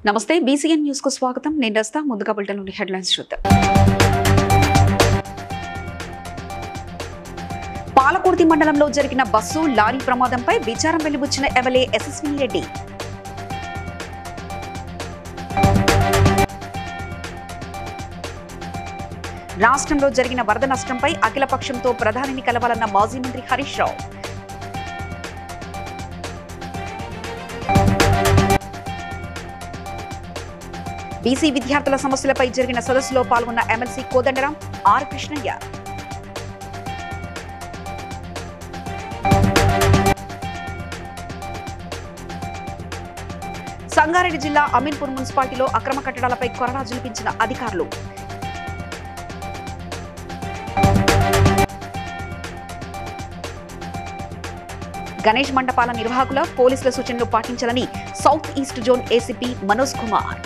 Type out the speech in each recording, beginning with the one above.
నమస్తే BCN news కు స్వాగతం. నేను రస్తా. ముందుగా బులెటిన్లోని హెడ్లైన్స్ చూద్దాం. పాలకుర్తి మండలంలో జరిగిన బస్సు లారీ ప్రమాదంపై విచారం వెలిబుచ్చిన ఎమ్మెల్యే యశస్విని రెడ్డి. రాష్ట్రంలో జరిగిన వరద నష్టంపై అఖిలపక్షంతో ప్రధానిని కలవాలన్న మాజీ మంత్రి హరీష్ రావు. బీసీ విద్యార్థుల సమస్యలపై జరిగిన సదస్సులో పాల్గొన్న ఎమ్మెల్సీ కోదండరాం, ఆర్ కృష్ణయ్య. సంగారెడ్డి జిల్లా అమీన్పూర్ మున్సిపాలిటీలో అక్రమ కట్టడాలపై కొరడా జులిపించిన అధికారులు. గణేష్ మండపాల నిర్వాహకుల పోలీసుల సూచనలు పాటించాలని south east zone ACP Manoj Kumar.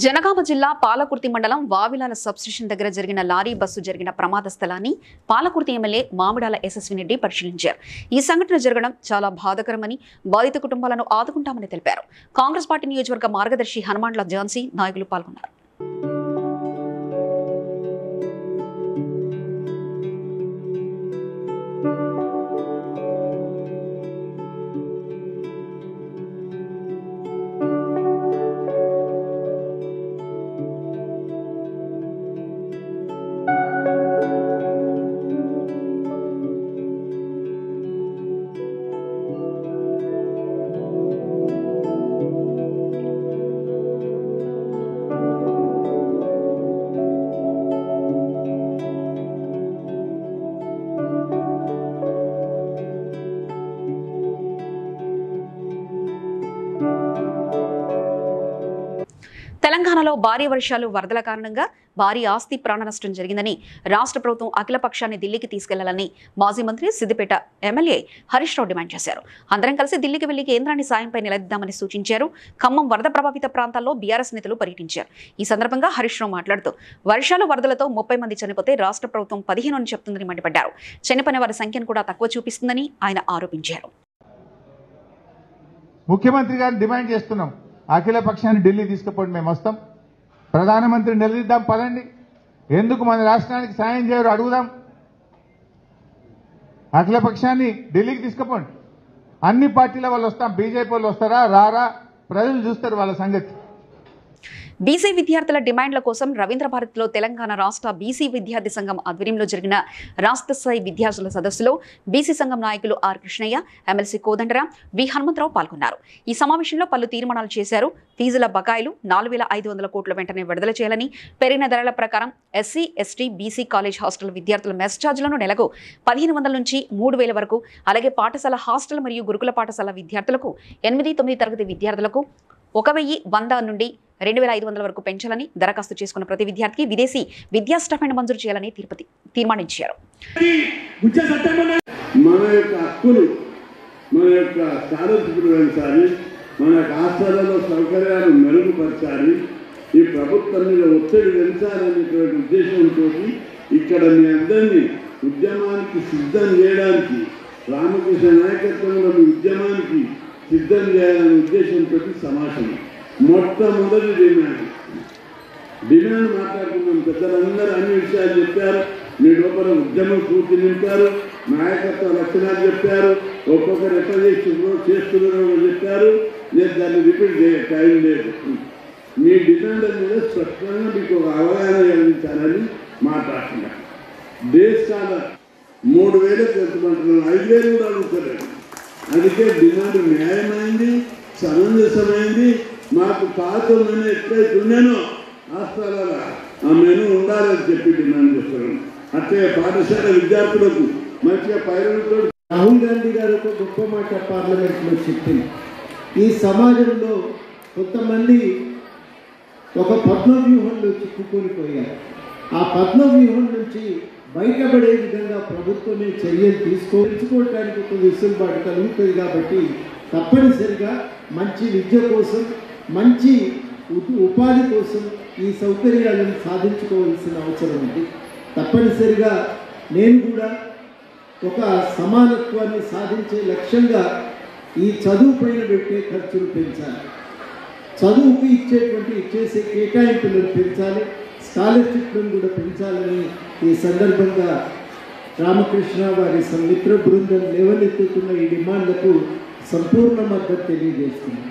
Jangaon జిల్లా పాలకుర్తి మండలం వావిలాల సబ్స్టేషన్ దగ్గర జరిగిన లారీ బస్సు జరిగిన ప్రమాద స్థలాన్ని పాలకుర్తి ఎమ్మెల్యే మామిడాల యశస్విని రెడ్డి పరిశీలించారు. ఈ సంఘటన జరగడం చాలా బాధాకరమని, బాధిత కుటుంబాలను ఆదుకుంటామని తెలిపారు. కాంగ్రెస్ పార్టీ నియోజకవర్గ మార్గదర్శి హనుమాన్ల ఝాన్సీ నాయకులు పాల్గొన్నారు. తెలంగాణలో భారీ వర్షాలు, వరదల కారణంగా భారీ ఆస్తి ప్రాణ నష్టం జరిగిందని రాష్ట్ర ప్రభుత్వం అఖిలపక్షాన్ని ఢిల్లీకి తీసుకెళ్లాలని మాజీ మంత్రి సిద్దిపేట ఎమ్మెల్యే హరీష్ రావు డిమాండ్ చేశారు. అందరం కలిసి ఢిల్లీకి వెళ్లి కేంద్రాన్ని సాయంపై నిలదీద్దామని సూచించారు. ఖమ్మం వరద ప్రభావిత ప్రాంతాల్లో బీఆర్ఎస్ నేతలు పర్యటించారు. ఈ సందర్భంగా హరీష్ రావు మాట్లాడుతూ వర్షాలు, వరదలతో 30 మంది చనిపోతే రాష్ట్ర ప్రభుత్వం 15 అని చెప్తుందని మండిపడ్డారు. చనిపోయిన వారి సంఖ్యను కూడా తక్కువ చూపిస్తుందని ఆయన ఆరోపించారు. ముఖ్యమంత్రి గారిని డిమాండ్ చేస్తున్నాం, అఖిల పక్షాన్ని ఢిల్లీ తీసుకుపోండి, మేము వస్తాం. ప్రధానమంత్రిని నిలదీద్దాం, పదండి. ఎందుకు మన రాష్ట్రానికి సాయం చేయరు అడుగుదాం. అఖిల పక్షాన్ని ఢిల్లీకి తీసుకుపోండి. అన్ని పార్టీల వాళ్ళు వస్తాం. బీజేపీ వాళ్ళు వస్తారా రారా, ప్రజలు చూస్తారు వాళ్ళ సంగతి. బీసీ విద్యార్థుల డిమాండ్ల కోసం రవీంద్ర భారతిలో తెలంగాణ రాష్ట్ర బీసీ విద్యార్థి సంఘం ఆధ్వర్యంలో జరిగిన రాష్ట్ర స్థాయి విద్యార్థుల సదస్సులో బీసీ సంఘం నాయకులు ఆర్ కృష్ణయ్య, ఎమ్మెల్సీ కోదండరాం, వి హనుమంతరావు పాల్గొన్నారు. ఈ సమావేశంలో పలు తీర్మానాలు చేశారు. ఫీజుల బకాయిలు 4500 కోట్ల వెంటనే విడుదల చేయాలని, పెరిగిన ధరల ప్రకారం SC, ST, BC college hostel విద్యార్థుల మెస్ ఛార్జీలను నెలకు 1500 నుంచి 3000 వరకు, అలాగే పాఠశాల హాస్టల్ మరియు గురుకుల పాఠశాల విద్యార్థులకు 8, 9 తరగతి విద్యార్థులకు 1100 నుండి 2500 వరకు పెంచాలని, దరఖాస్తు చేసుకున్న ప్రతి విద్యార్థికి విదేశీ విద్యా స్టైపెండ్ మంజూరు చేయాలని తీర్మానించారు. మన యొక్క హక్కులు, మన యొక్క స్కాలర్షిప్లు పెంచాలి, మన హాస్టళ్లలో సౌకర్యాలు మెరుగుపరచాలి, ఈ ప్రభుత్వం మీద ఒత్తిడి పెంచాలనేటువంటి ఉద్దేశంతో ఇక్కడ మీ అందరినీ ఉద్యమానికి సిద్ధం చేయడానికి, రామకృష్ణ నాయకత్వంలో మీ ఉద్యమానికి సిద్ధం చేయాలనే ఉద్దేశంతో సమావేశం. మొట్టమొదటి డిమాండ్ మాట్లాడుకున్నాం. పెద్దలందరూ అన్ని విషయాలు చెప్పారు. మీ లోపల ఉద్యమం పూర్తి నింపారు, నాయకత్వ లక్షణాలు చెప్పారు, ఒక్కొక్కరు ఎట్లా చేస్తున్నారో చెప్పారు. నేను దాన్ని రిపీట్ టైం లేదు. మీ డిమాండ్ మీద స్పష్టంగా మీకు ఒక అవగాహన కలిగించాలని మాట్లాడుతున్నారు. దేశాల 3000 పెంచమంటున్నాను, 5000 కూడా అడుగుతలేదు. అందుకే డిమాండ్ న్యాయమైంది, సమంజసమైంది. మాకు పాత మెను ఎట్లయితే ఉన్నానో హాస్టల్ ఆ మెను ఉండాలని చెప్పి డిమాండ్ చేస్తున్నాను. అట్లే పాఠశాల విద్యార్థులకు మంచిగా పైరులతో రాహుల్ గాంధీ గారు ఒక గొప్ప మాట పార్లమెంట్లో చెప్పింది. ఈ సమాజంలో కొంతమంది ఒక పద్మవ్యూహంలో చిక్కుకొని పోయారు. ఆ పద్మవ్యూహం నుంచి బయటపడే విధంగా ప్రభుత్వమే చర్యలు తెలుసుకోవడానికి ఒక వెసులుబాటు కలుగుతుంది. కాబట్టి తప్పనిసరిగా మంచి విద్య కోసం, మంచి ఉపాధి కోసం ఈ సౌకర్యాలను సాధించుకోవాల్సిన అవసరం ఉంది. తప్పనిసరిగా నేను కూడా ఒక సమానత్వాన్ని సాధించే లక్ష్యంగా ఈ చదువు పైన పెట్టే ఖర్చులు పెంచాలి, చదువుకు ఇచ్చేసే కేటాయింపులను పెంచాలి, స్కాలర్షిప్లను కూడా పెంచాలని ఈ సందర్భంగా రామకృష్ణ వారి మిత్ర బృందం లేవనెత్తుతున్న ఈ డిమాండ్లకు సంపూర్ణ మద్దతు తెలియజేస్తుంది.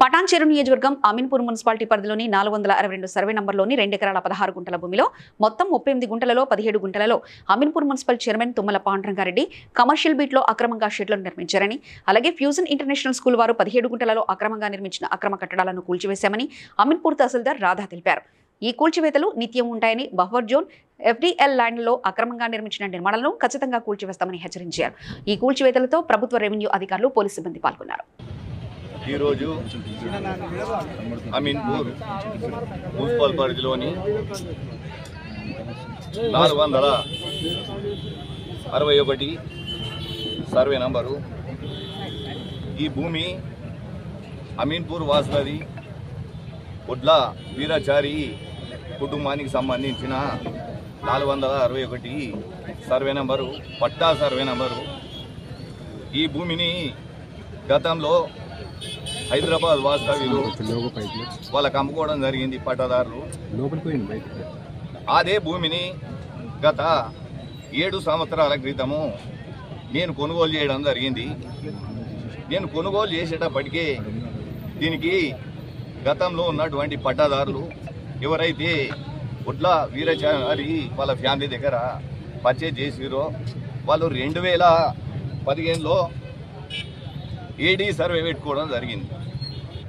పటాన్చెరు నియోజకవర్గం అమీన్పూర్ మున్సిపాలిటీ పరిధిలోని 462 సర్వే నంబర్లోని 2 ఎకరాల 16 గుంటల భూమిలో మొత్తం 38 గుంటలలో 17 గుంటలలో Ameenpur municipal chairman Tummala Pandurangareddy commercial బీట్లో అక్రమంగా షెడ్లను నిర్మించారని, అలాగే ఫ్యూజన్ ఇంటర్నేషనల్ స్కూల్ వారు 17 గుంటలలో అక్రమంగా నిర్మించిన అక్రమ కట్టడాలను కూల్చివేశామని అమీన్పూర్ తహసీల్దార్ రాధా తెలిపారు. ఈ కూల్చివేతలు నిత్యం ఉంటాయని, బఫర్ జోన్ ఎఫ్డీఎల్ ల్యాండ్లో అక్రమంగా నిర్మించిన నిర్మాణాలను ఖచ్చితంగా కూల్చివేస్తామని హెచ్చరించారు. ఈ కూల్చివేతలతో ప్రభుత్వ రెవెన్యూ అధికారులు, పోలీసు సిబ్బంది పాల్గొన్నారు. ఈరోజు అమీన్పూర్ మున్సిపల్ పరిధిలోని 461 సర్వే నంబరు ఈ భూమి అమీన్పూర్ వాసులది. ఒడ్ల వీరాచారి కుటుంబానికి సంబంధించిన 461 సర్వే నంబరు, పట్టా సర్వే నంబరు. ఈ భూమిని గతంలో హైదరాబాద్ వాస్తవ్యులు వాళ్ళకి అమ్ముకోవడం జరిగింది పట్టాదారులు. అదే భూమిని గత 7 సంవత్సరాల క్రితము నేను కొనుగోలు చేయడం జరిగింది. నేను కొనుగోలు చేసేటప్పటికీ దీనికి గతంలో ఉన్నటువంటి పట్టాదారులు ఎవరైతే ఒడ్ల వీరాచారి వాళ్ళ ఫ్యామిలీ దగ్గర పర్చేజ్ చేసిరో వాళ్ళు 2015లో ఏడీ సర్వే పెట్టుకోవడం జరిగింది.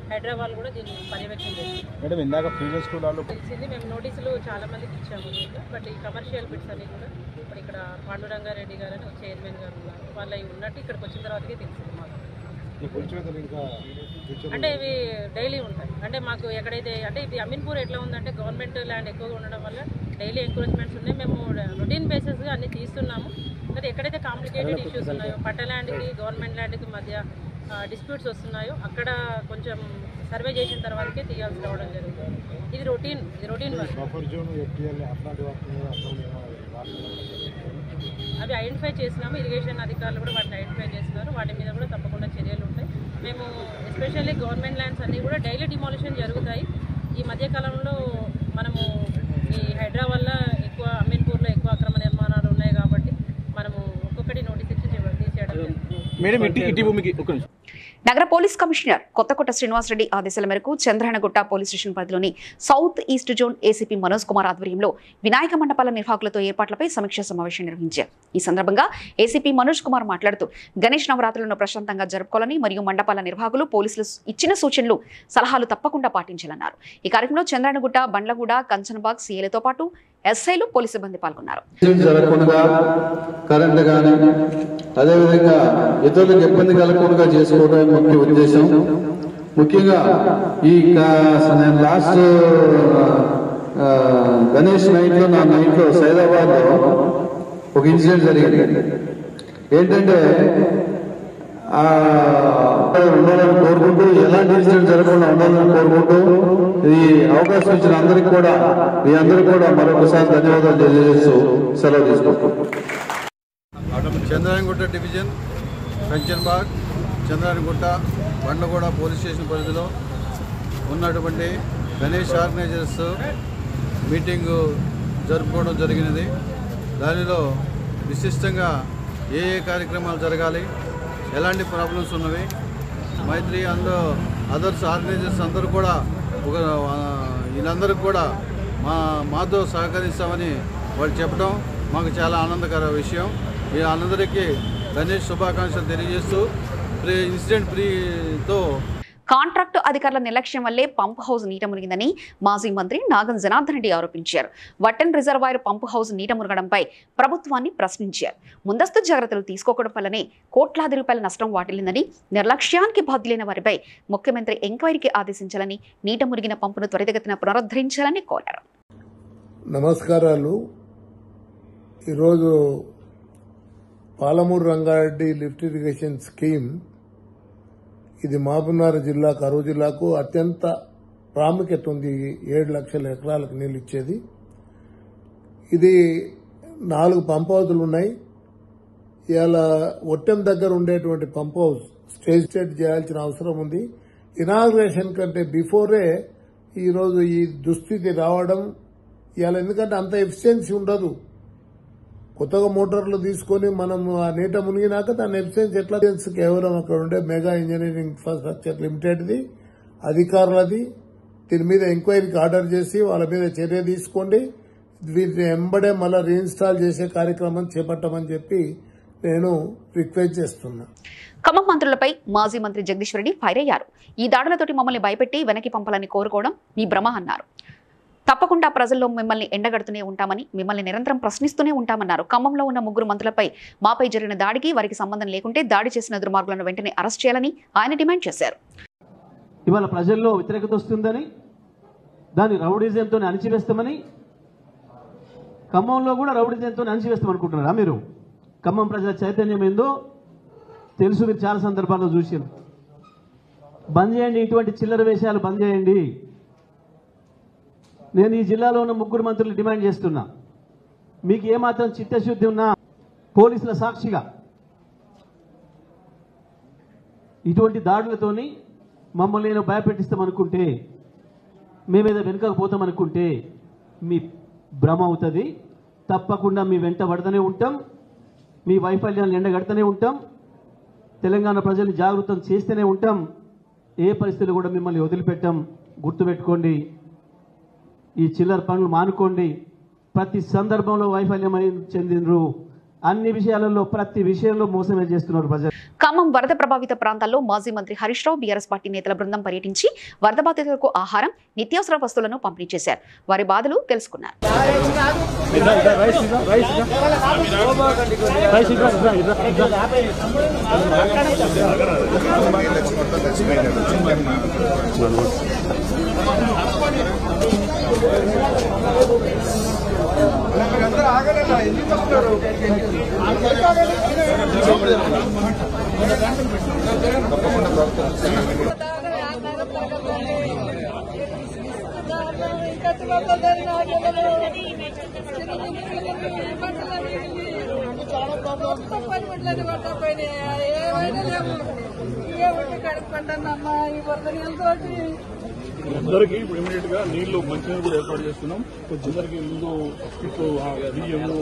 హైదరాబాద్ కూడా దీన్ని పర్యవేక్షణ తెలిసింది. మేము నోటీసులు చాలా మందికి ఇచ్చాము. బట్ ఈ కమర్షియల్ బిట్స్ అన్ని కూడా ఇప్పుడు ఇక్కడ పాండురంగారెడ్డి గారు అని చైర్మన్ గారు ఉన్నారు, వాళ్ళు ఉన్నట్టు ఇక్కడికి వచ్చిన తర్వాతకే తెలిసింది మాకు. అంటే ఇవి డైలీ ఉంటాయి. అంటే మాకు ఎక్కడైతే అంటే ఇది అమీన్పూర్ ఎట్లా ఉందంటే గవర్నమెంట్ ల్యాండ్ ఎక్కువగా ఉండడం వల్ల డైలీ ఎంక్రోచ్మెంట్స్ ఉన్నాయి. మేము రొటీన్ బేసిస్గా అన్ని తీస్తున్నాము. కానీ ఎక్కడైతే కాంప్లికేటెడ్ ఇష్యూస్ ఉన్నాయో, పట్ట ల్యాండ్కి గవర్నమెంట్ ల్యాండ్కి మధ్య డిస్ప్యూట్స్ వస్తున్నాయో అక్కడ కొంచెం సర్వే చేసిన తర్వాతకే తీయాల్సి రావడం జరుగుతుంది. ఇది రొటీన్ వర్క్. అవి ఐడెంటిఫై చేసినాము. ఇరిగేషన్ అధికారులు కూడా వాటిని ఐడెంటిఫై చేస్తున్నారు. వాటి మీద కూడా తప్పకుండా చర్యలు ఉంటాయి. మేము ఎస్పెషల్లీ గవర్నమెంట్ ల్యాండ్స్ అన్నీ కూడా డైలీ డిమాలిషన్ జరుగుతాయి. ఈ మధ్యకాలంలో మనము ఈ హైదరాబాద్ వల్ల ఎక్కువ అమీన్పూర్లో ఎక్కువ అక్రమ నిర్మాణాలు ఉన్నాయి కాబట్టి మనము ఒక్కొక్కటి నోటీస్ ఇచ్చి తీసేయడం. నగర పోలీస్ కమిషనర్ కొత్తకోట శ్రీనివాసరెడ్డి ఆదేశాల మేరకు చంద్రాయణగుట్ట పోలీస్ స్టేషన్ పరిధిలోని south east zone ACP Manoj Kumar ఆధ్వర్యంలో వినాయక మండపాల నిర్వాహకులతో ఏర్పాట్లపై సమీక్షా సమావేశం నిర్వహించారు. ఈ సందర్భంగా ఏసీపీ మనోజ్ కుమార్ మాట్లాడుతూ గణేష్ నవరాత్రులను ప్రశాంతంగా జరుపుకోవాలని మరియు మండపాల నిర్వాహకులు పోలీసులు ఇచ్చిన సూచనలు, సలహాలు తప్పకుండా పాటించాలన్నారు. ఈ కార్యక్రమంలో చంద్రాయణగుట్ట, బండ్లగూడ, కంచనబాగ్ సీఏలతో పాటు ఎస్ఐలు, పోలీసు సిబ్బంది పాల్గొన్నారు. అదేవిధంగా ఇతరులకు ఇబ్బంది కలగకుండా చేసుకోవడం ముఖ్య ఉద్దేశం. ముఖ్యంగా ఈ లాస్ట్ గణేష్ నైట్ లో, నా నైట్ లో సైదాబాద్ లో ఒక ఇన్సిడెంట్ జరిగింది. ఏంటంటే ఉండాలని కోరుకుంటూ, ఎలాంటి ఇన్సిడెంట్ జరగకుండా ఉండాలని కోరుకుంటూ ఈ అవకాశం ఇచ్చిన అందరికి కూడా, మీ అందరికీ కూడా మరొకసారి ధన్యవాదాలు తెలియజేస్తూ సెలవు తీసుకుంటాం. Chandrayangutta division, Kanchanbagh, Chandrayangutta, Bandlaguda police station పరిధిలో ఉన్నటువంటి గణేష్ ఆర్గనైజర్స్ మీటింగు జరుపుకోవడం జరిగినది. దానిలో విశిష్టంగా ఏ కార్యక్రమాలు జరగాలి, ఎలాంటి ప్రాబ్లమ్స్ ఉన్నవి, మైత్రి అందరూ అదర్స్ ఆర్గనైజర్స్ అందరూ కూడా వీళ్ళందరికీ కూడా మాతో సహకరిస్తామని వాళ్ళు చెప్పడం మాకు చాలా ఆనందకర విషయం. వీళ్ళందరికీ గణేష్ శుభాకాంక్షలు తెలియజేస్తూ ఇన్సిడెంట్ ఫ్రీతో కాంట్రాక్టు అధికారుల నిర్లక్ష్యం వల్లే పంప్ హౌస్ నీట మునిగిందని మాజీ మంత్రి నాగం జనార్దన్ రెడ్డి ఆరోపించారు. వట్టన్ రిజర్వాయర్ పంప్ హౌస్ నీట మునగడంపై ప్రభుత్వాన్ని ప్రశ్నించారు. ముందస్తు జాగ్రత్తలు తీసుకోవడం వల్లనే కోట్లాది రూపాయల నష్టం వాటిల్లిందని, నిర్లక్ష్యానికి బాధ్యులైన వారిపై ముఖ్యమంత్రి ఎంక్వైరీకి ఆదేశించాలని, నీట మునిగిన పంపును త్వరితగతిన పునరుద్ధరించాలని కోరారు. నమస్కారాలు. ఈరోజు Palamuru Rangareddy lift irrigation scheme, ఇది మహబూబ్నగర్ జిల్లా, కరూరు జిల్లాకు అత్యంత ప్రాముఖ్యత ఉంది. 7 లక్షల ఎకరాలకు నీళ్ళు ఇచ్చేది. ఇది 4 పంప్ హౌజులు ఉన్నాయి. ఇవాళ ఒట్టెం దగ్గర ఉండేటువంటి పంప్ హౌస్ స్టేజ్ చేయాల్సిన అవసరం ఉంది. ఇనాగ్రేషన్ కంటే బిఫోరే ఈరోజు ఈ దుస్థితి రావడం ఇవాళ, ఎందుకంటే అంత ఎఫిషియన్సీ ఉండదు. కొత్తగా మోటార్లు తీసుకొని మనం ఆ నీట మునిగినాక దాని ఎఫిషియన్సీ ఎట్లా కేవలం అక్కడ ఉండే మెగా ఇంజనీరింగ్ ఇన్ఫ్రాస్ట్రక్చర్ లిమిటెడ్ది అధికారులది. దీని మీద ఎంక్వైరీకి ఆర్డర్ చేసి వాళ్ళ మీద చర్య తీసుకోండి. వీటిని ఎంబడే మళ్ళీ రీఇన్స్టాల్ చేసే కార్యక్రమం చేపట్టమని చెప్పి నేను రిక్వెస్ట్ చేస్తున్నా. ఖమ్మం మంత్రులపై మాజీ మంత్రి జగదీశ్వర్ రెడ్డి ఫైర్ అయ్యారు. ఈ దాడులతోటి మమ్మల్ని భయపెట్టి వెనక్కి పంపాలని కోరుకోవడం మీ భ్రమ అన్నారు. తప్పకుండా ప్రజల్లో మిమ్మల్ని ఎండగడుతూనే ఉంటామని, మిమ్మల్ని నిరంతరం ప్రశ్నిస్తూనే ఉంటామన్నారు. ఖమ్మంలో ఉన్న 3 మంత్రులపై మాపై జరిగిన దాడికి వారికి సంబంధం లేకుంటే దాడి చేసిన దుర్మార్గులను వెంటనే అరెస్ట్ చేయాలని ఆయన డిమాండ్ చేశారు. ఇవాళ ప్రజల్లో వ్యతిరేకత వస్తుందని, దాన్ని రౌడీజంతో అణిచివేస్తామని, ఖమ్మంలో కూడా రౌడీజంతో అణిచివేస్తామనుకుంటున్నారా మీరు? ఖమ్మం ప్రజల చైతన్యం ఏందో తెలుసు, మీరు చాలా సందర్భాల్లో చూసారు. బంద్ చేయండి, ఇటువంటి చిల్లర వేషాలు బంద్ చేయండి. నేను ఈ జిల్లాలో ఉన్న 3 మంత్రులు డిమాండ్ చేస్తున్నా, మీకు ఏమాత్రం చిత్తశుద్ధి ఉన్నా పోలీసుల సాక్షిగా ఇటువంటి దాడులతోని మమ్మల్ని నేను భయపెట్టిస్తామనుకుంటే, మేమేదో వెనుకకు పోతామనుకుంటే మీ భ్రమ అవుతుంది. తప్పకుండా మీ వెంట పడుతూనే ఉంటాం, మీ వైఫల్యాలను ఎండగడుతూనే ఉంటాం, తెలంగాణ ప్రజల్ని జాగృతం చేస్తూనే ఉంటాం. ఏ పరిస్థితులు కూడా మిమ్మల్ని వదిలిపెట్టాం. గుర్తుపెట్టుకోండి, ఈ చిల్లర పనులు మానుకోండి. ప్రతి సందర్భంలో వైఫల్యం చెందినరు, అన్ని విషయాలలో ప్రతి విషయంలో మోసమే చేస్తున్నారు ప్రజలు. ఖమ్మం వరద ప్రభావిత ప్రాంతాల్లో మాజీ మంత్రి హరీష్ రావు బీఆర్ఎస్ పార్టీ నేతల బృందం పర్యటించి వరద బాధితులకు ఆహారం, నిత్యావసర వస్తువులను పంపిణీ చేశారు. వారి బాధలు తెలుసుకున్నారు. అందరికీ ఇప్పుడు ఇమీడియట్ గా నీళ్లు మంచినీళ్ళు కూడా ఏర్పాటు చేస్తున్నాం. కొంచెందరికి ముందు బియ్యము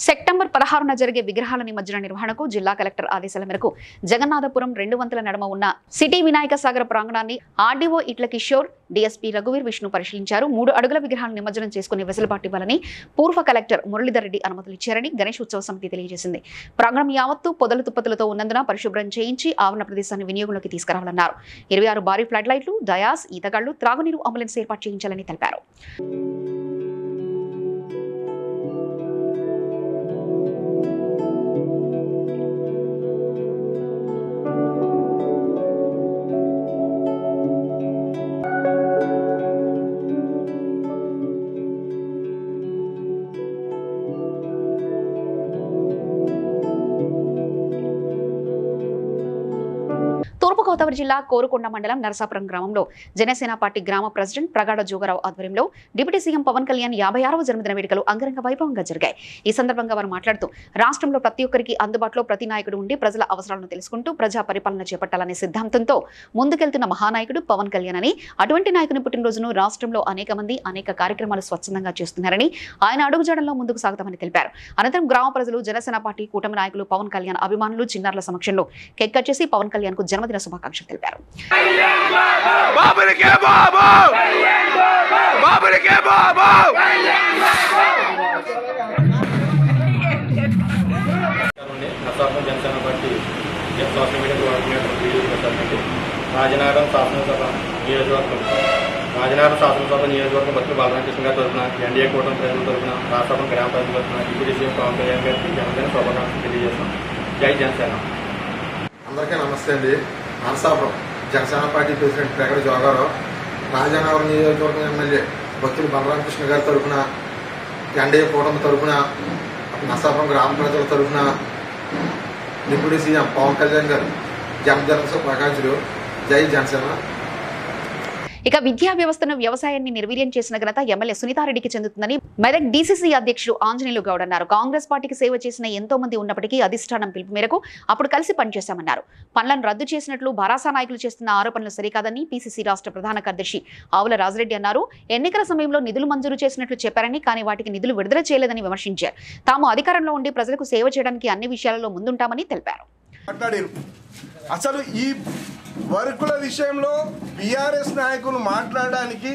సెప్టెంబర్ 16న జరిగే విగ్రహాల నిమజ్జన నిర్వహణకు జిల్లా కలెక్టర్ ఆదేశాల మేరకు జగన్నాథపురం 2 వంతుల నడుమ ఉన్న సిటీ వినాయక సాగర్ ప్రాంగణాన్ని ఆర్డీఓ ఇట్ల కిషోర్, డీఎస్పీ రఘువీర్ విష్ణు పరిశీలించారు. 3 అడుగుల విగ్రహాలను నిమజ్జనం చేసుకునే వెసులుబాటు ఇవ్వాలని పూర్వ కలెక్టర్ మురళీధర్ రెడ్డి అనుమతులు ఇచ్చారని గణేష్ ఉత్సవ సమితి తెలియజేసింది. ప్రాంగణం యావత్తు పొదలు తుప్పతులతో ఉన్నందున పరిశుభ్రం చేయించి ఆవరణ ప్రదేశాన్ని వినియోగంలోకి తీసుకురావాలన్నారు. 26 భారీ ఫ్లడ్ లైట్లు, డయాస్, ఈతగాళ్లు, త్రాగునీరు అంబులెన్స్ ఏర్పాటు చేయించాలని తెలిపారు. తూర్పుగోదావరి జిల్లా కోరుకొండ మండలం నరసాపురం గ్రామంలో జనసేన పార్టీ గ్రామ ప్రెసిడెంట్ ప్రగాఢ జోగరావు ఆధ్వర్యంలో డిప్యూటీ సీఎం పవన్ కళ్యాణ్ 56వ జన్మదిన వేడుకలు అంగరంగ వైభవంగా జరిగాయి. ఈ సందర్భంగా వారు మాట్లాడుతూ రాష్ట్రంలో ప్రతి ఒక్కరికి అందుబాటులో ప్రతి నాయకుడు ఉండి ప్రజల అవసరాలను తెలుసుకుంటూ ప్రజా పరిపాలన చేపట్టాలనే సిద్ధాంతంతో ముందుకెళ్తున్న మహానాయకుడు పవన్ కళ్యాణ్ అని, అటువంటి నాయకుని పుట్టినరోజును రాష్ట్రంలో అనేక మంది అనేక కార్యక్రమాలు స్వచ్ఛందంగా చేస్తున్నారని, ఆయన అడుగుజాడల్లో ముందుకు సాగుతామని తెలిపారు. అనంతరం గ్రామ ప్రజలు జనసేన పార్టీ కూటమి నాయకులు పవన్ కళ్యాణ్ అభిమానులు చిన్నారుల సమక్షంలో కేక్ కట్ చేసి పవన్ కళ్యాణ్ కు జన్మదిన శుభాకాంక్షలు తెలిపారు. Janasena party social media coordinator Rajanagaram శాసనసభ నియోజకవర్గం భక్తులు బాలరామకృష్ణ గారి తరఫున, ఎన్డీఏ కూటమి ప్రజల తరఫున, రాష్ట్రపతి గ్రామ ప్రజల తరఫున డిప్యూటీ సీఎం పవన్ కళ్యాణ్ గారికి జనసేన శుభాకాంక్షలు తెలియజేస్తున్నాం. జై జనసేన. అందరికీ నమస్తే అండి. నరసాపురం జనసేన పార్టీ ప్రెసిడెంట్ ప్రగాఢ జోగారావు, రాజనగరం నియోజకవర్గం ఎమ్మెల్యే భక్తులు బాలరామకృష్ణ గారి తరఫున, ఎన్డీఏ కూటమి తరఫున, నరసాపురం గ్రామ ప్రజల తరఫున డిప్యూటీ సీఎం పవన్ కళ్యాణ్ గారు జన్మదిన శుభాకాంక్షలు. జై జనసేన. ఇక విద్యా వ్యవస్థను వ్యవసాయాన్ని నిర్వీర్యం చేసిన ఘనత ఎమ్మెల్యే సునీతారెడ్డికి చెందుతుందని మెదక్ డీసీసీ అధ్యక్షుడు ఆంజనేయులు గౌడ్ అన్నారు. కాంగ్రెస్ పార్టీకి సేవ చేసిన ఎంతో మంది ఉన్నప్పటికీ అధిష్టానం పిలుపు మేరకు అప్పుడు కలిసి పనిచేశామన్నారు. పనులను రద్దు చేసినట్లు భరాసా నాయకులు చేస్తున్న ఆరోపణలు సరికాదని పీసీసీ రాష్ట్ర ప్రధాన కార్యదర్శి ఆవుల రాజరెడ్డి అన్నారు. ఎన్నికల సమయంలో నిధులు మంజూరు చేసినట్లు చెప్పారని, కానీ వాటికి నిధులు విడుదల చేయలేదని విమర్శించారు. తాము అధికారంలో ఉండి ప్రజలకు సేవ చేయడానికి అన్ని విషయాలలో ముందుంటామని తెలిపారు. అసలు ఈ వర్కుల విషయంలో బీఆర్ఎస్ నాయకులు మాట్లాడడానికి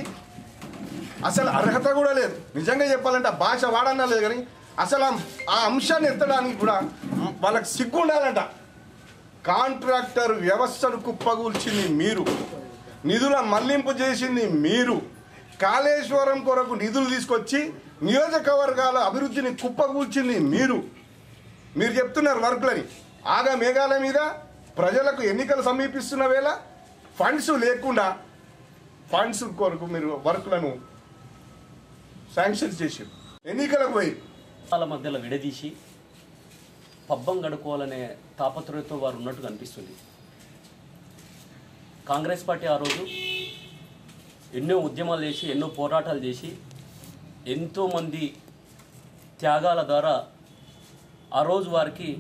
అసలు అర్హత కూడా లేదు. నిజంగా చెప్పాలంటే ఆ భాష వాడన్నా లేదు, కానీ అసలు ఆ అంశాన్ని ఎత్తడానికి కూడా వాళ్ళకి సిగ్గు ఉండాలంట. కాంట్రాక్టర్ వ్యవస్థను కుప్పగూల్చింది మీరు, నిధుల మళ్లింపు చేసింది మీరు, కాళేశ్వరం కొరకు నిధులు తీసుకొచ్చి నియోజకవర్గాల అభివృద్ధిని కుప్పగూల్చింది మీరు. మీరు చెప్తున్నారు వర్కులని ఆగా మేఘాల మీద. ప్రజలకు ఎన్నికలు సమీపిస్తున్న వేళ ఫండ్స్ లేకుండా ఫండ్స్ కొరకు మీరు వర్కులను శాంక్షన్ చేసి ఎన్నికలకు పోయి వాళ్ళ మధ్యలో విడదీసి పబ్బం గడుకోవాలనే తాపత్రయంతో వారు ఉన్నట్టు కనిపిస్తుంది. కాంగ్రెస్ పార్టీ ఆ రోజు ఎన్నో ఉద్యమాలు చేసి ఎన్నో పోరాటాలు చేసి ఎంతోమంది త్యాగాల ద్వారా ఆ రోజు వారికి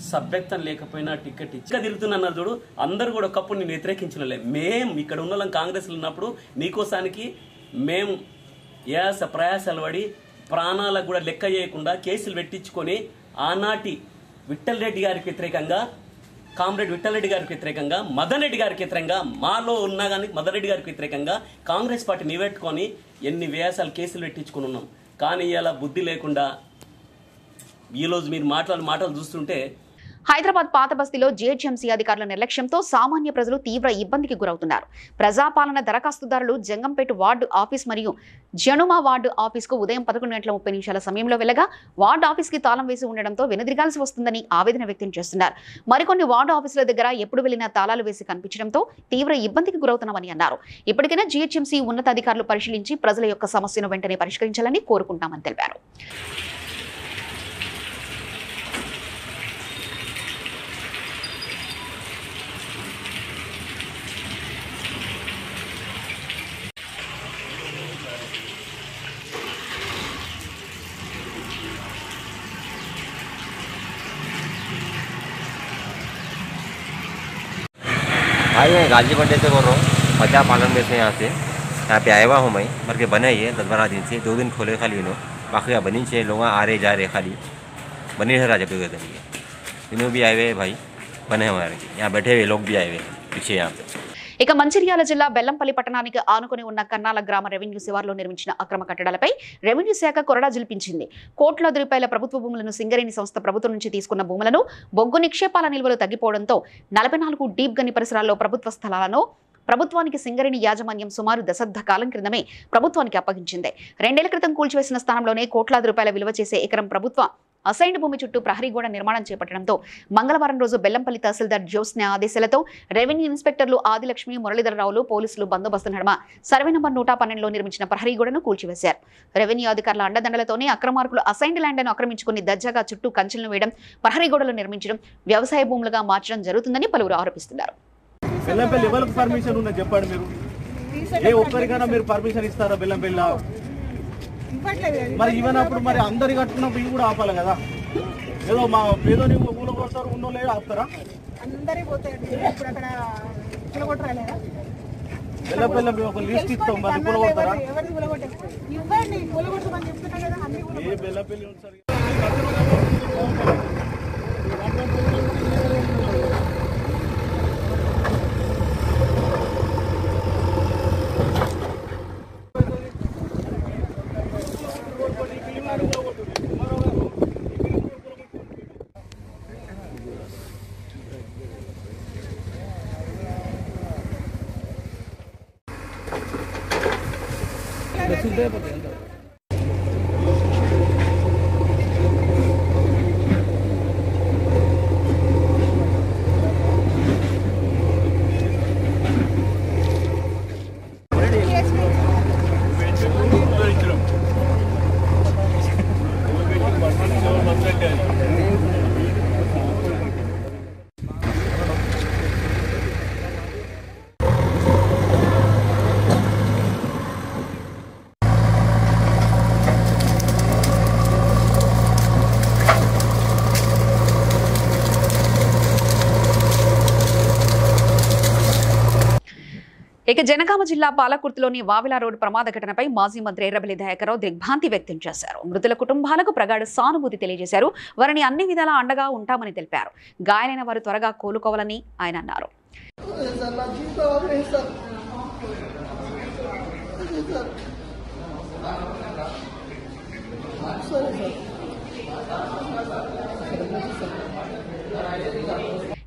సభ్యత్వం లేకపోయినా టికెట్ ఇచ్చి తిరుగుతున్నా చూడు. అందరూ కూడా ఒకప్పుడు నేను వ్యతిరేకించినలే. మేము ఇక్కడ ఉన్న వాళ్ళం కాంగ్రెస్లో ఉన్నప్పుడు నీకోసానికి మేము ప్రయాసాలు పడి ప్రాణాలకు కూడా లెక్క చేయకుండా కేసులు పెట్టించుకొని ఆనాటి విఠల్ రెడ్డి గారికి వ్యతిరేకంగా, కామ్రేడ్ విఠల్ రెడ్డి గారికి వ్యతిరేకంగా, మదన్ రెడ్డి గారికి వ్యతిరేకంగా, మాలో ఉన్నా కానీ మదన్ రెడ్డి గారికి వ్యతిరేకంగా కాంగ్రెస్ పార్టీ నిలబెట్టుకొని ఎన్ని వ్యాసాలు కేసులు పెట్టించుకుని ఉన్నాం. కానీ ఇలా బుద్ధి లేకుండా ఈరోజు మీరు మాటలు చూస్తుంటే హైదరాబాద్ పాత బస్తీలో జీహెచ్ఎంసీ అధికారుల నిర్లక్ష్యంతో సామాన్య ప్రజలు తీవ్ర ఇబ్బందికి గురవుతున్నారు. ప్రజాపాలన దరఖాస్తుదారులు జంగంపేట వార్డు ఆఫీస్ మరియు జనుమా వార్డు ఆఫీస్కు ఉదయం 11:30 సమయంలో వెళ్ళగా వార్డు ఆఫీస్కి తాళం వేసి ఉండడంతో వెనుదిరగాల్సి వస్తుందని ఆవేదన వ్యక్తం చేస్తున్నారు. మరికొన్ని వార్డు ఆఫీసుల దగ్గర ఎప్పుడు వెళ్లినా తాళాలు వేసి కనిపించడంతో తీవ్ర ఇబ్బందికి గురవుతున్నామని అన్నారు. ఇప్పటికైనా జీహెచ్ఎంసీ ఉన్నతాధికారులు పరిశీలించి ప్రజల యొక్క సమస్యను వెంటనే పరిష్కరించాలని కోరుకుంటామని తెలిపారు. भाई मैं गाजी बंडे से बोल रहा हूँ, बच्चा पालन में से यहाँ पे आया हुआ हूँ मैं। मर के बने ये 10-12 दिन से, 2 दिन खोले खाली इन्हों, बाकी बनी से लोग आ रहे जा रहे खाली बनी है राजा पे गए इन्हों भी आए हुए भाई बने हमारे यहाँ बैठे हुए लोग भी आए हुए पीछे यहाँ पे. ఇక మంచిర్యాల జిల్లా బెల్లంపల్లి పట్టణానికి ఆనుకుని ఉన్న కన్నాల గ్రామ రెవెన్యూ శివార్లో నిర్మించిన అక్రమ కట్టడాలపై రెవెన్యూ శాఖ కొరడా జల్పించింది. కోట్లాది రూపాయల ప్రభుత్వ భూములను సింగరేణి సంస్థ ప్రభుత్వం నుంచి తీసుకున్న భూములను బొగ్గు నిక్షేపాల నిల్వలు తగ్గిపోవడంతో 44 డీప్ గని పరిసరాల్లో ప్రభుత్వ స్థలాలను ప్రభుత్వానికి సింగరేణి యాజమాన్యం సుమారు దశాబ్ద కాలం క్రితమే ప్రభుత్వానికి అప్పగించింది. 2 ఏళ్ల క్రితం కూల్చివేసిన స్థానంలోనే కోట్లాది రూపాయల విలువ చేసే ఎకరం ప్రభుత్వ అసైన్డ్ భూమి చుట్టూ ప్రహరీ గోడ నిర్మాణం చేపట్టడంతో మంగళవారం రోజు బెల్లంపల్లి తహసీల్దార్ జ్యోత్స్న ఆదేశాలతో రెవెన్యూ ఇన్స్పెక్టర్లు ఆదిలక్ష్మి, మురళీధరరావులు, పోలీసులు బందోబస్తు నడుమ సర్వే నంబర్ 112లో నిర్మించిన ప్రహరీ గోడను కూల్చివేశారు. రెవెన్యూ అధికారుల అండదండలతోనే అక్రమార్కులు అసైన్డ్ ల్యాండ్ను ఆక్రమించుకుని దర్జాగా చుట్టూ కంచెలను వేయడం, ప్రహరీ గోడలు నిర్మించడం, వ్యవసాయ భూములుగా మార్చడం జరుగుతుందని పలువురు ఆరోపిస్తున్నారు. బెల్లంపల్లి ఎవరికి పర్మిషన్ ఉందని చెప్పండి. మీరు ఏ ఒక్కరికైనా మీరు పర్మిషన్ ఇస్తారా బెల్లంపల్లి? మరి ఇవ్వనప్పుడు మరి అందరి కట్టుకున్నప్పుడు ఇవి కూడా ఆపాలి కదా. ఏదో మా పేదోని ఊళ్ళో కొడతారు, ఉన్నోళ్ళే ఆపుతారా? బెల్లంపల్లి ఒక లిస్ట్ ఇస్తాం, మరి పూల కొడతారా? ఏ బెల్లంపల్లి సార్ ఇక జనగామ జిల్లా పాలకుర్తిలోని వావిలా రోడ్డు ప్రమాద ఘటనపై మాజీ మంత్రి ఎర్రబెల్లి దయాకర్రావు దిగ్భ్రాంతి వ్యక్తం చేశారు. మృతుల కుటుంబాలకు ప్రగాఢ సానుభూతి తెలియజేశారు. వారిని అన్ని విధాలా అండగా ఉంటామని తెలిపారు. గాయాలైన వారు త్వరగా కోలుకోవాలని ఆయన అన్నారు.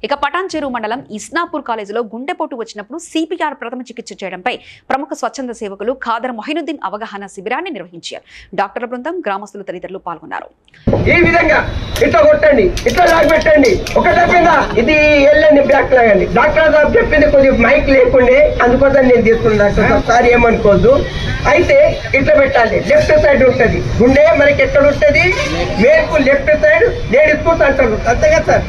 ఇక పటాన్చెరు మండలం ఇస్నాపూర్ కాలేజీలో గుండెపోటు వచ్చినప్పుడు సిపిఆర్ ప్రథమ చికిత్స చేయడంపై ప్రముఖ స్వచ్ఛంద సేవకులు ఖాదర్ మొహినుద్దీన్ అవగాహన శిబిరాన్ని నిర్వహించారు. డాక్టర్ల బృందం, గ్రామస్తులు తదితరులు పాల్గొన్నారు. ఈ విధంగా ఇట్లా కొట్టండి, ఇట్లా లాగబెట్టండి, ఒక తప్పిందా ఇది వెళ్ళండి బ్యాక్ లాగండి. డాక్టర్ సాబ్ చెప్పింది కొద్దిగా మైక్ లేకుండే, అందుకోసం నేను తీసుకున్నాను సార్, ఏమనుకోద్దు. అయితే ఇట్లా పెట్టాలి, లెఫ్ట్ సైడ్ ఉంటుంది గుండె, మనకి ఎక్కడ ఉంటుంది మేరకు లెఫ్ట్ సైడ్ లేడీస్ అంటారు, అంతే కదా సార్.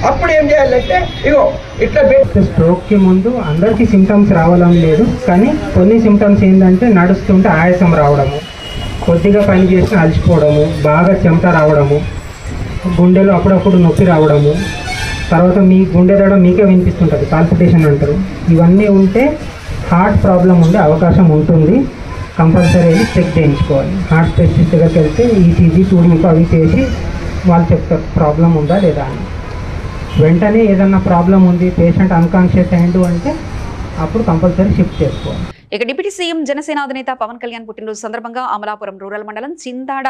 అప్పుడు ఏం చేయాలంటే ఇగో ఇట్లా స్ట్రోక్ కి ముందు అందరికి సిమ్టమ్స్ రావడం లేదు, కానీ కొన్ని సిమ్టమ్స్ ఏంటంటే నడుస్తుంటే ఆయాసం రావడము, కొద్దిగా పని చేసి అలసిపోవడము, బాగా చెమట రావడము, గుండెలో అప్పుడప్పుడు నొప్పి రావడము, తర్వాత మీ గుండె దడ మీకే వినిపిస్తుంటుంది, పాల్పిటేషన్ అంటారు. ఇవన్నీ ఉంటే హార్ట్ ప్రాబ్లం ఉండే అవకాశం ఉంటుంది. కంపల్సరీ చెక్ చేయించుకోవాలి. హార్ట్ స్పెషలిస్ట్ దగ్గరికి వెళ్తే ఈసీజీ, టూడీకి అవి చేసి వాళ్ళు చెప్తారు ప్రాబ్లం ఉందా లేదా అని. వెంటనే ఏదన్నా ప్రాబ్లం ఉంది, పేషెంట్ అన్కాన్షియస్ అయ్యిండు అంటే అప్పుడు కంపల్సరీ షిఫ్ట్ చేసుకోవాలి. ఇక డిప్యూటీ సీఎం జనసేన అధినేత పవన్ కళ్యాణ్ పుట్టినరోజు సందర్భంగా అమలాపురం రూరల్ మండలం చిందాడ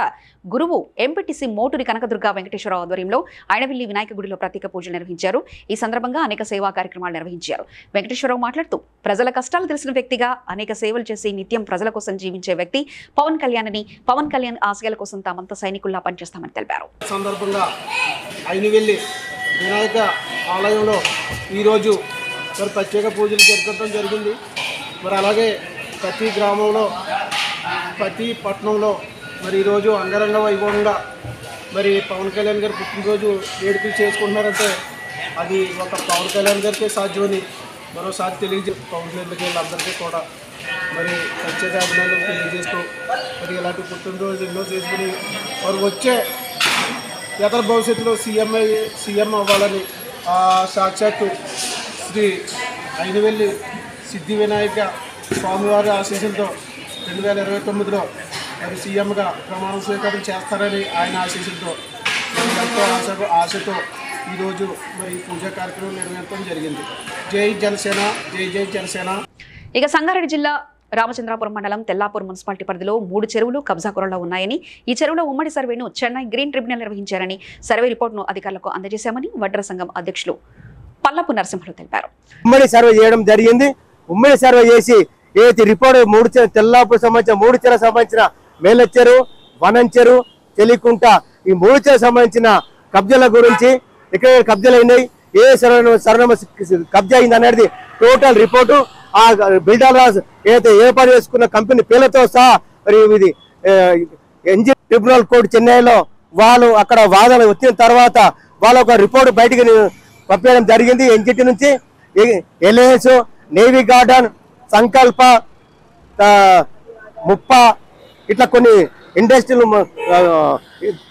గురువు ఎంపీటీసీ మోటూరి కనకదుర్గ వెంకటేశ్వరరావు ఆధ్వర్యంలో ఆయనవిల్లి వినాయక గుడిలో ప్రత్యేక పూజలు నిర్వహించారు. ఈ సందర్భంగా అనేక సేవా కార్యక్రమాలు నిర్వహించారు. వెంకటేశ్వరరావు మాట్లాడుతూ ప్రజల కష్టాలు తెలిసిన వ్యక్తిగా అనేక సేవలు చేసి నిత్యం ప్రజల కోసం జీవించే వ్యక్తి పవన్ కళ్యాణ్ అని, పవన్ కళ్యాణ్ ఆశయాల కోసం తామంతా సైనికుల్లా పనిచేస్తామని తెలిపారు. సందర్భంగా ఆయనవిల్లి వినాయక ఆలయంలో ఈరోజు మరి ప్రత్యేక పూజలు జరగడం జరిగింది. మరి అలాగే ప్రతి గ్రామంలో, ప్రతి పట్టణంలో మరి ఈరోజు అంగరంగ వైభవంగా మరి పవన్ కళ్యాణ్ గారి పుట్టినరోజు వేడుకలు చేసుకుంటున్నారంటే అది ఒక పవన్ కళ్యాణ్ గారికే సాధ్యమని మరోసారి తెలియజేసి పవన్ కళ్యాణ్ వీళ్ళందరికీ కూడా మరి ప్రత్యేక అభినందనలు తెలియజేస్తూ మరి ఇలాంటి పుట్టినరోజు ఎన్నో చేసుకుని మరి వచ్చే ఇతర భవిష్యత్తులో సీఎం అవ్వాలని సాక్షాత్తు శ్రీ అయినవెల్లి సిద్ధి వినాయక స్వామివారి ఆశీస్సులతో 2029లో మరి సీఎంగా ప్రమాణ స్వీకారం చేస్తారని ఆయన ఆశీస్సులతో ఎంతో ఆశతో ఈరోజు మరి పూజా కార్యక్రమం నిర్వహించడం జరిగింది. జై జనసేన, జై జై జనసేన. ఇక సంగారెడ్డి జిల్లా రామచంద్రాపురం మండలం తెల్లాపూర్ మున్సిపాలిటీ పరిధిలో 3 చెరువులు కబ్జా కూరలో ఉన్నాయని, ఈ చెరువుల ఉమ్మడి సర్వేను చెన్నై గ్రీన్ ట్రిబ్యునల్ నిర్వహించారని, సర్వే రిపోర్టును అధికారులకు అందజేశామని వడ్ర సంఘం అధ్యక్షులు పల్లపు నరసింహులు తెలిపారు. ఉమ్మడి సర్వే చేయడం జరిగింది. ఉమ్మడి సర్వే చేసి ఏదైతే రిపోర్ట్ తెల్లాపూర్ సంబంధించిన 3 చెరువులకు సంబంధించిన మేలచెరు, వనంచెరు, తెలికుంట ఈ 3 చెరువులకు సంబంధించిన కబ్జాల గురించి, ఇక్కడ కబ్జాలు అయినాయి, ఏ సర్వనామ కబ్జా అయింది అనేది టోటల్ రిపోర్టు ఆ బిల్డర్ ఏదైతే ఏర్పాటు చేసుకున్న కంపెనీ పేర్లతో సహా మరి ఇది ఎన్జీ ట్రిబ్యునల్ కోర్టు చెన్నైలో వాళ్ళు అక్కడ వాదన వచ్చిన తర్వాత వాళ్ళ ఒక రిపోర్ట్ బయటికి పంపించడం జరిగింది. ఎన్జిటి నుంచి ఎల్ఏఎస్, నేవీ గార్డెన్, సంకల్ప, ముప్ప ఇట్లా కొన్ని ఇండస్ట్రీలు,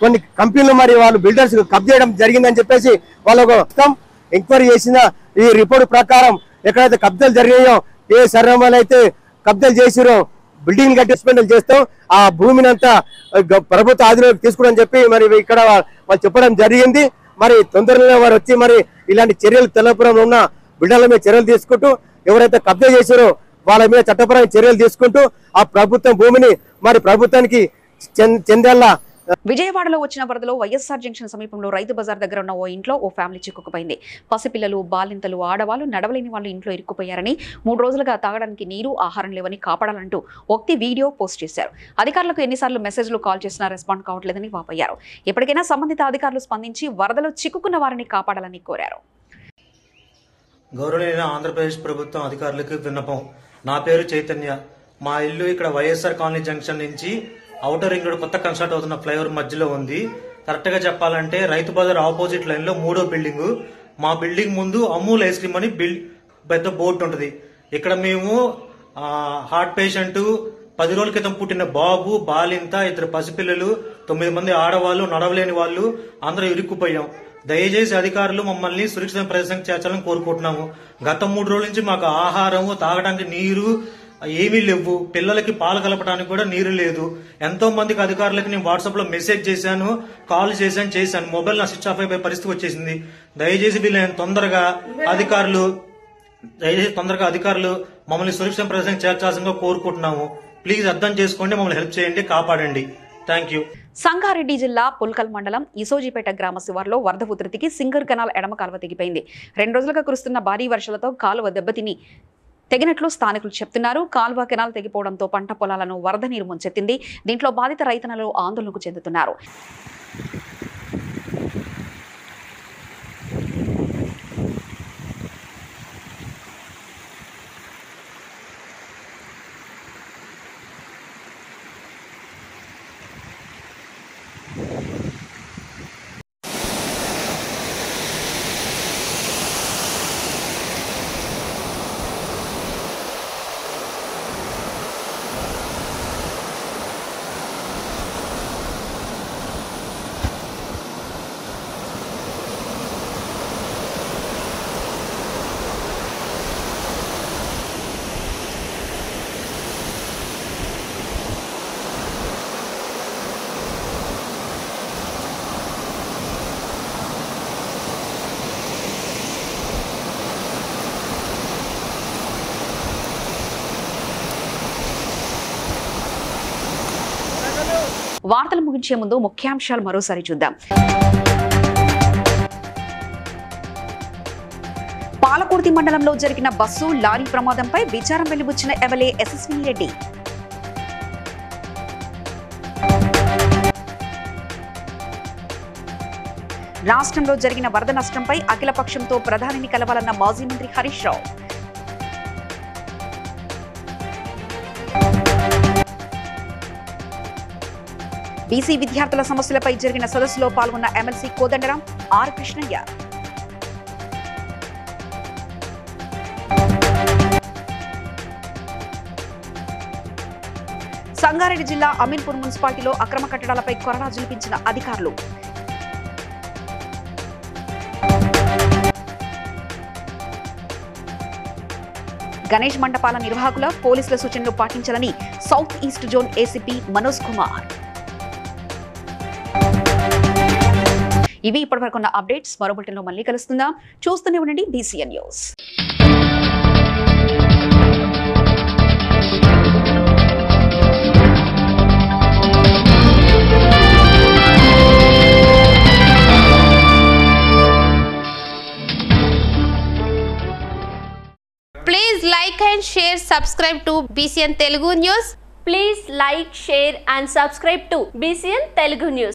కొన్ని కంపెనీలు మరి వాళ్ళు బిల్డర్స్ కబ్జా చేయడం జరిగిందని చెప్పేసి వాళ్ళు ఒక ఎంక్వైరీ చేసిన ఈ రిపోర్ట్ ప్రకారం ఎక్కడైతే కబ్జాలు జరిగాయో, ఏ సర్వేలు అయితే కబ్జాలు చేసిరో బిల్డింగ్ కట్టిస్మెంట్ చేస్తాం, ఆ భూమిని అంతా ప్రభుత్వ ఆధీనంలోకి తీసుకోవడం చెప్పి మరి ఇక్కడ వాళ్ళు చెప్పడం జరిగింది. మరి తొందరగా వారు వచ్చి మరి ఇలాంటి చర్యలు తెల్లపురంలో ఉన్న బిల్డర్ల మీద చర్యలు తీసుకుంటూ, ఎవరైతే కబ్జా చేశారో వాళ్ళ మీద చట్టపరమైన చర్యలు తీసుకుంటూ ఆ ప్రభుత్వం భూమిని మరి ప్రభుత్వానికి చెందేలా. విజయవాడలో వచ్చిన వరదలో వైఎస్ఆర్ జంక్షన్ సమీపంలో రైతు బజార్ దగ్గర ఉన్న ఓ ఇంట్లో ఓ ఫ్యామిలీ చిక్కుకుపోయింది. పసిపిల్లలు, బాలింతలు, ఆడవాళ్లు, నడవలేని వాళ్ళు ఇంట్లో ఇరుక్కుపోయారని, 3 రోజులుగా తాగడానికి నీరు, ఆహారం లేవని కాపాడాలంటూ ఒకటి వీడియో పోస్ట్ చేశారు. అధికారులకు ఎన్నిసార్లు మెసేజ్లు, కాల్ చేసినా రెస్పాండ్ కావట్లేదని వాపోయారు. ఇప్పటికైనా సంబంధిత అధికారులు స్పందించి వరదలో చిక్కుకున్న వారిని కాపాడాలని కోరారు. గౌరవనీయ ఆంధ్రప్రదేశ్ ప్రభుత్వం అధికారులకు విన్నపం. నా పేరు చైతన్య. మా ఇల్లు ఇక్కడ వైఎస్ఆర్ కాలనీ జంక్షన్ నుంచి ఔటర్ రింగ్ రోడ్ కొత్త కన్స్ట్రక్ట్ అవుతున్న ఫ్లైఓవర్ మధ్యలో ఉంది. కరెక్ట్ గా చెప్పాలంటే రైతు బజార్ ఆపోజిట్ లైన్ లో 3వ బిల్డింగ్. మా బిల్డింగ్ ముందు అమూల్ ఐస్ క్రీమ్ అని పెద్ద బోర్డు ఉంటుంది. ఇక్కడ మేము హార్ట్ పేషెంట్, 10 రోజుల క్రితం పుట్టిన బాబు, బాలింత, 2 పసిపిల్లలు, 9 మంది ఆడవాళ్లు, నడవలేని వాళ్ళు అందరూ ఇరుక్కుపోయాం. దయచేసి అధికారులు మమ్మల్ని సురక్షిత ప్రదేశం చేర్చాలని కోరుకుంటున్నాము. గత 3 రోజుల నుంచి మాకు ఆహారము, తాగడానికి నీరు ఏమీ లేవు. పిల్లలకి పాలు కలపడానికి కూడా నీరు లేదు. ఎంతో మందికి అధికారులకి నేను వాట్సాప్ లో మెసేజ్ చేశాను, కాల్ చేశాను. మొబైల్ నా స్విచ్ ఆఫ్ అయిపోయే పరిస్థితి వచ్చేసింది. దయచేసి వీళ్ళని తొందరగా అధికారులు మమ్మల్ని సురక్షిత ప్రదేశం చేర్చాల్సిందిగా కోరుకుంటున్నాము. ప్లీజ్ అర్థం చేసుకోండి, మమ్మల్ని హెల్ప్ చేయండి, కాపాడండి. Thank you. సంగారెడ్డి జిల్లా పుల్కల్ మండలం ఇసోజీపేట గ్రామ శివార్లో వరద ఉధృతికి సింగర్ కెనాల్ ఎడమ కాలువ తెగిపోయింది. 2 రోజులుగా కురుస్తున్న భారీ వర్షాలతో కాలువ దెబ్బతిని తెగినట్లు స్థానికులు చెప్తున్నారు. కాల్వ కెనాల్ తెగిపోవడంతో పంట పొలాలను వరద నీరు ముంచెత్తింది. దీంట్లో బాధిత రైతన్నలు ఆందోళనకు చెందుతున్నారు. వార్తలు ముగించే ముందు ముఖ్యాంశాలు మరోసారి చూద్దాం. పాలకుర్తి మండలంలో జరిగిన బస్సు లారీ ప్రమాదంపై విచారం వెలిబుచ్చిన ఎమ్మెల్యే ఎస్ఎస్వి రెడ్డి. రాష్ట్రంలో జరిగిన వరద నష్టంపై అఖిలపక్షంతో ప్రధానిని కలవాలన్న మాజీ మంత్రి హరీష్ రావు. బీసీ విద్యార్థుల సమస్యలపై జరిగిన సదస్సులో పాల్గొన్న ఎమ్మెల్సీ కోదండరాం, ఆర్ కృష్ణయ్య. సంగారెడ్డి జిల్లా అమీన్పూర్ మున్సిపాలిటీలో అక్రమ కట్టడాలపై కొరడా జులిపించిన అధికారులు. గణేష్ మండపాల నిర్వాహకుల పోలీసుల సూచనలు పాటించాలని south east zone ACP Manoj Kumar. ఇవి ఇప్పటివరకున్న అప్డేట్స్. మరో బులెటిన్లో మళ్ళీ కలుస్తుందాం. చూస్తూనే ఉండండి BCN news. Please like and share, subscribe to BCN Telugu News. Please like, share and subscribe to BCN Telugu News.